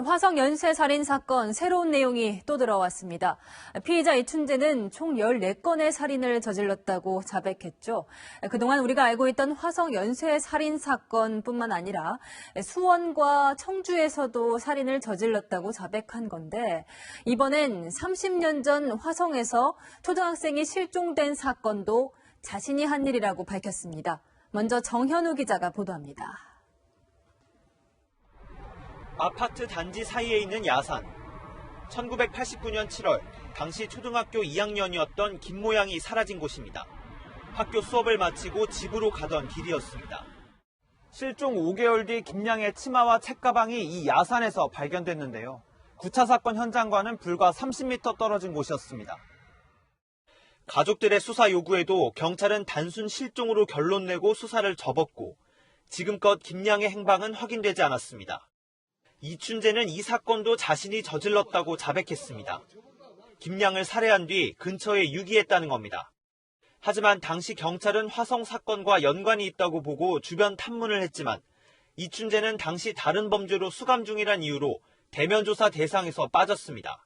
화성 연쇄살인 사건 새로운 내용이 또 들어왔습니다. 피의자 이춘재는 총 14건의 살인을 저질렀다고 자백했죠. 그동안 우리가 알고 있던 화성 연쇄살인 사건뿐만 아니라 수원과 청주에서도 살인을 저질렀다고 자백한 건데 이번엔 30년 전 화성에서 초등학생이 실종된 사건도 자신이 한 일이라고 밝혔습니다. 먼저 정현우 기자가 보도합니다. 아파트 단지 사이에 있는 야산. 1989년 7월, 당시 초등학교 2학년이었던 김모양이 사라진 곳입니다. 학교 수업을 마치고 집으로 가던 길이었습니다. 실종 5개월 뒤 김양의 치마와 책가방이 이 야산에서 발견됐는데요. 9차 사건 현장과는 불과 30m 떨어진 곳이었습니다. 가족들의 수사 요구에도 경찰은 단순 실종으로 결론 내고 수사를 접었고 지금껏 김양의 행방은 확인되지 않았습니다. 이춘재는 이 사건도 자신이 저질렀다고 자백했습니다. 김양을 살해한 뒤 근처에 유기했다는 겁니다. 하지만 당시 경찰은 화성 사건과 연관이 있다고 보고 주변 탐문을 했지만 이춘재는 당시 다른 범죄로 수감 중이란 이유로 대면 조사 대상에서 빠졌습니다.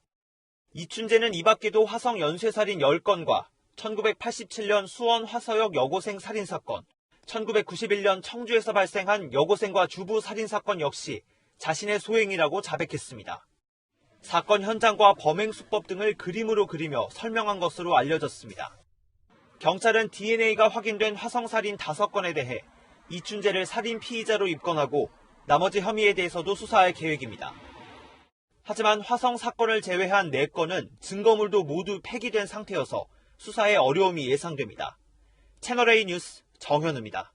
이춘재는 이 밖에도 화성 연쇄살인 10건과 1987년 수원 화서역 여고생 살인사건, 1991년 청주에서 발생한 여고생과 주부 살인사건 역시 자신의 소행이라고 자백했습니다. 사건 현장과 범행 수법 등을 그림으로 그리며 설명한 것으로 알려졌습니다. 경찰은 DNA가 확인된 화성살인 5건에 대해 이춘재를 살인 피의자로 입건하고 나머지 혐의에 대해서도 수사할 계획입니다. 하지만 화성 사건을 제외한 4건은 증거물도 모두 폐기된 상태여서 수사에 어려움이 예상됩니다. 채널A 뉴스 정현우입니다.